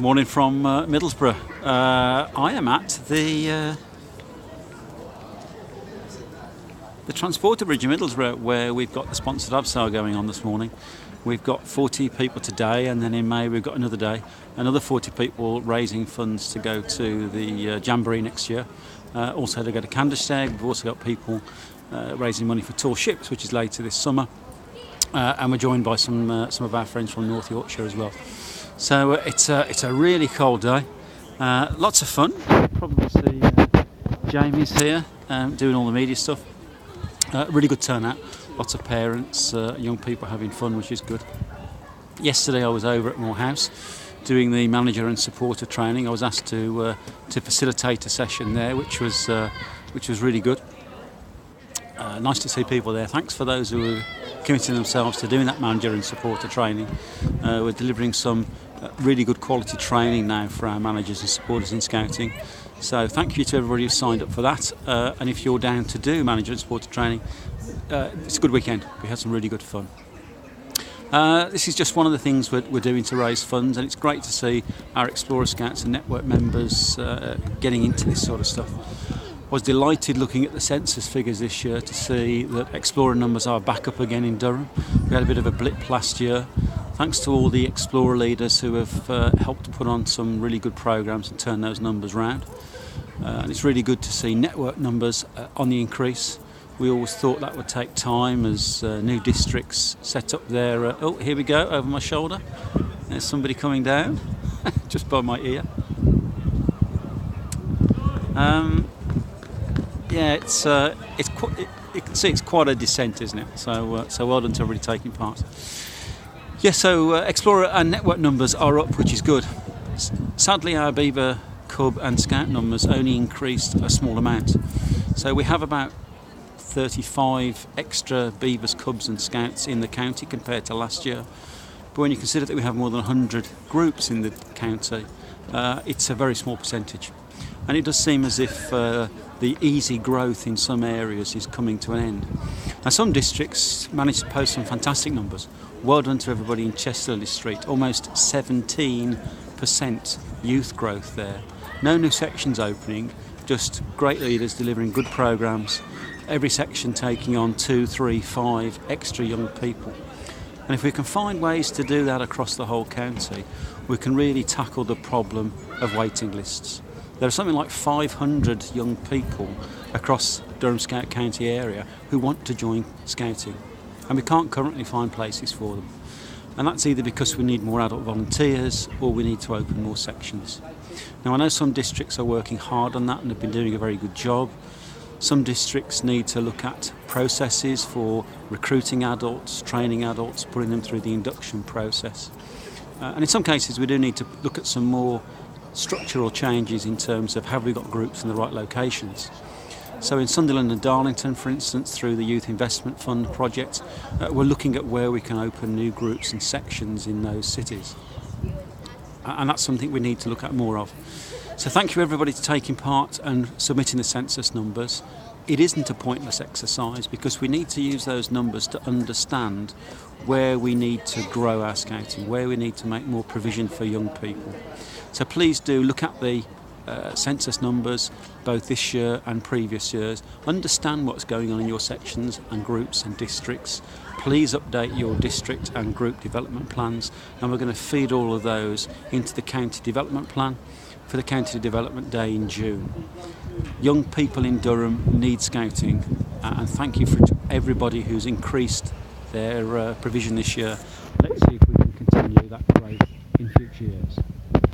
Morning from Middlesbrough. I am at the Transporter Bridge in Middlesbrough, where we've got the sponsored abseil going on this morning. We've got 40 people today, and then in May we've got another day, another 40 people raising funds to go to the Jamboree next year. Also to go to Candlestick. We've also got people raising money for Tall Ships, which is later this summer, and we're joined by some of our friends from North Yorkshire as well. So it's a really cold day, lots of fun. Probably see Jamie's here doing all the media stuff. Really good turnout, lots of parents, young people having fun, which is good. Yesterday I was over at Moor House doing the manager and supporter training. I was asked to facilitate a session there, which was really good. Nice to see people there. Thanks for those who are committing themselves to doing that manager and supporter training. We're delivering some really good quality training now for our managers and supporters in scouting. So thank you to everybody who signed up for that. And if you're down to do manager and supporter training, it's a good weekend. We had some really good fun. This is just one of the things we're doing to raise funds, and it's great to see our Explorer Scouts and Network members getting into this sort of stuff. I was delighted looking at the Census figures this year to see that Explorer numbers are back up again in Durham. We had a bit of a blip last year. Thanks to all the Explorer leaders who have helped put on some really good programmes and turn those numbers round. And it's really good to see Network numbers on the increase. We always thought that would take time as new districts set up their... oh, here we go, over my shoulder. There's somebody coming down, just by my ear. Yeah, you can see it's quite a descent, isn't it? So well done to everybody taking part. Yeah, so Explorer and Network numbers are up, which is good. Sadly, our Beaver, Cub and Scout numbers only increased a small amount. So we have about 35 extra Beavers, Cubs and Scouts in the county compared to last year. But when you consider that we have more than 100 groups in the county, it's a very small percentage. And it does seem as if the easy growth in some areas is coming to an end. Now, some districts managed to post some fantastic numbers. Well done to everybody in Chesterley Street, almost 17% youth growth there. No new sections opening, just great leaders delivering good programmes, every section taking on 2, 3, 5 extra young people. And if we can find ways to do that across the whole county, we can really tackle the problem of waiting lists. There are something like 500 young people across Durham Scout County area who want to join Scouting, and we can't currently find places for them. And that's either because we need more adult volunteers or we need to open more sections. Now, I know some districts are working hard on that and have been doing a very good job. Some districts need to look at processes for recruiting adults, training adults, putting them through the induction process. And in some cases we do need to look at some more structural changes in terms of have we got groups in the right locations. So in Sunderland and Darlington, for instance, through the Youth Investment Fund project, we're looking at where we can open new groups and sections in those cities. And that's something we need to look at more of. So thank you everybody for taking part and submitting the census numbers. It isn't a pointless exercise because we need to use those numbers to understand where we need to grow our scouting, where we need to make more provision for young people. So please do look at the census numbers, both this year and previous years. Understand what's going on in your sections and groups and districts. Please update your district and group development plans, and we're going to feed all of those into the county development plan for the county development day in June. Young people in Durham need scouting, and thank you for everybody who's increased their provision this year. Let's see if we can continue that growth in future years.